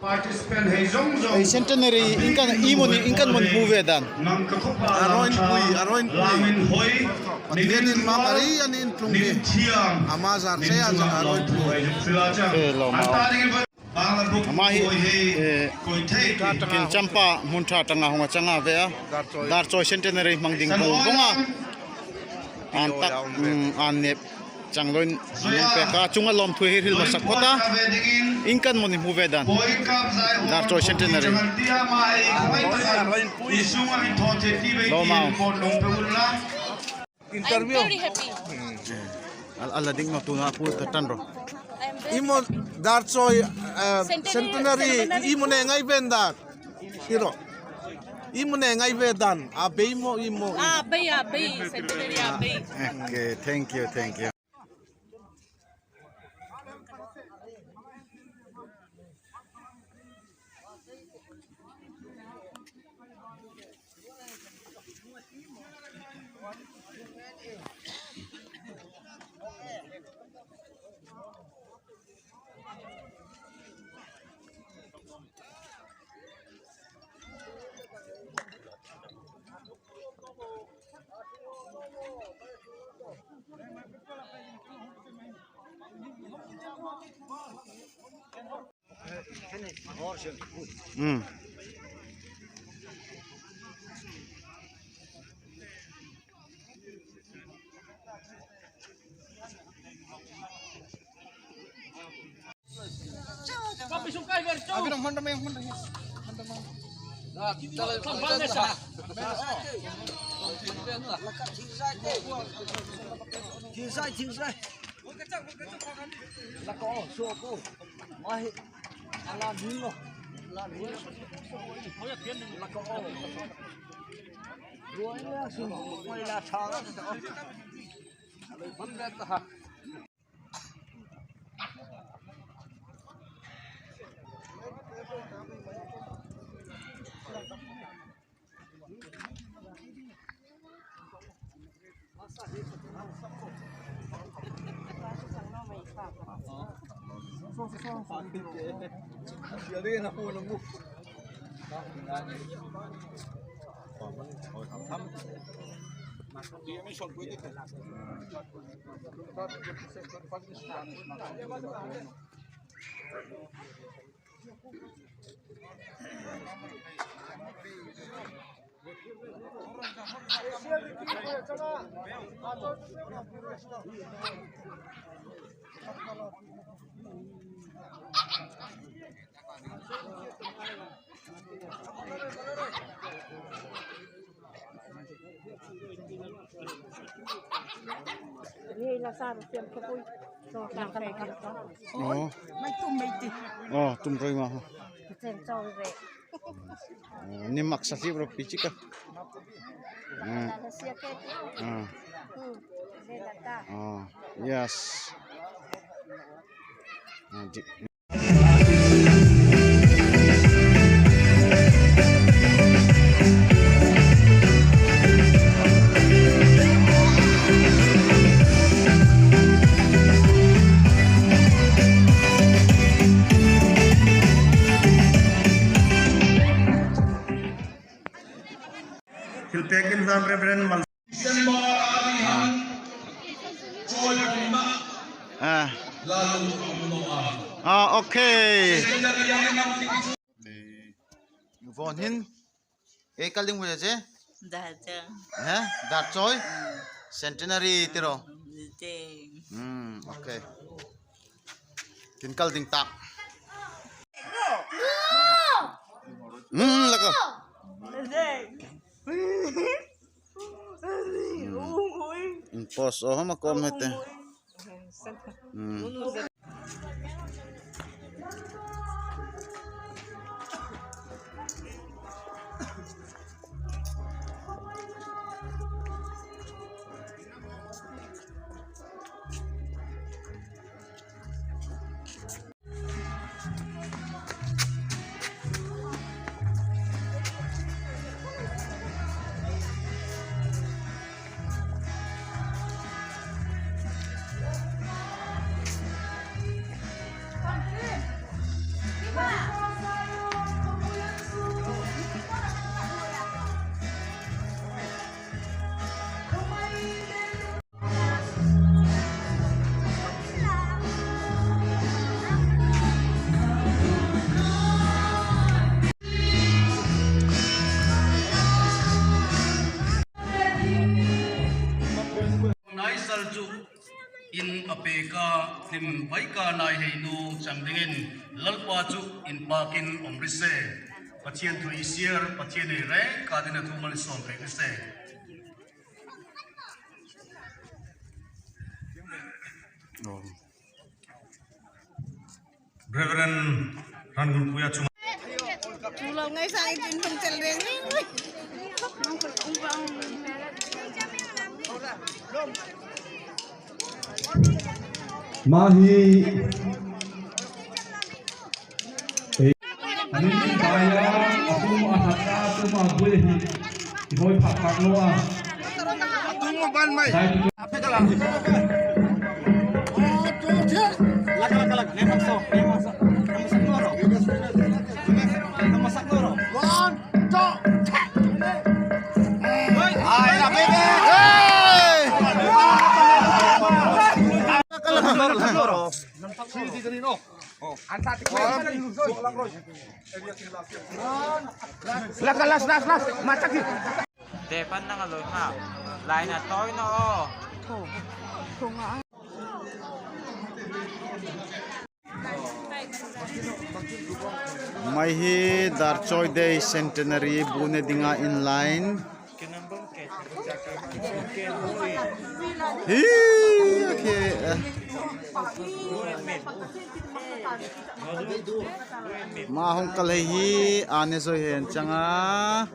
Ay Centanary inkan mon buvedan. Aroin pui. Pagdianin makari anin plunggi. Amazar saya aroin pui. Hello mau. Amahi kin champa muntra tanga honga changa vea. Darchawi Centanary mangding bunga. Antak anep changloin peka chunga lom thu hil masak kota inkan mon buvedan. Darchawi Centanary. Lo mau. Interview. I'm very happy. Alading no tuna pu tanro. Imo Darchawi Centanary imo ne ngai vendar. Hiro. Imo ne ngai vedan. Abe imo. Bay, Centanary Bay. Okay, thank you. Oh, tumroy ma. Ni maksasi bro pichika. Oh, yes. Okay. Von hin. Kaling mo je? Darchawi Centanary tiro. Okay. Kinkal ding tak. Lako. Impos makom hete. ka tim vai ka nai hei nu chang dingin lalpa chu in pakin omrise pathian tu isier pathian ei re ka dina tu mal som re se Reverend Rangun Puya Chung Mulai ngay sa itin pang taleng. Mahi Amin kaya aku ahata tu boleh boy pakak loa. Tunggu ban mai. Apa kalang? Lag. Lemak so. Namasak noro. Namasak noro. 1, 2, 3. Ay, na bebe. Hey! Namasak noro. Sisi ganin oh. Antatik ko. Las. Macak ni. Depan na nga lo ha. Lain na toy no oh. Mai hi Darchawi Day Centanary bune dinga in line. Hi okay. Mahong kalai hi ane so hen changa.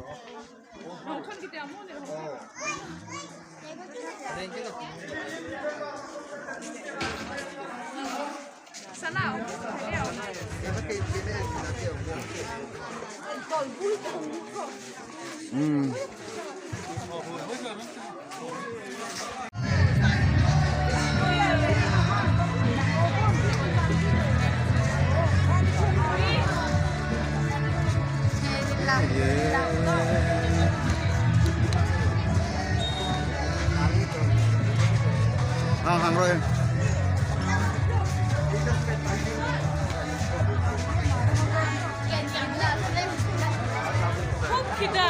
Hàng rồi. Kita.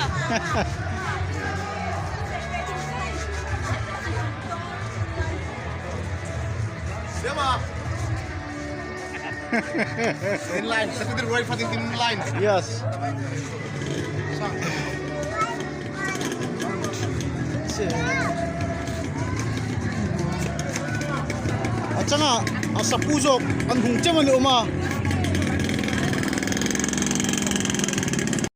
Siapa? In line. Satu dari wifi in line. Yes. At saka, sa puso, ang hungtya man ni Uma.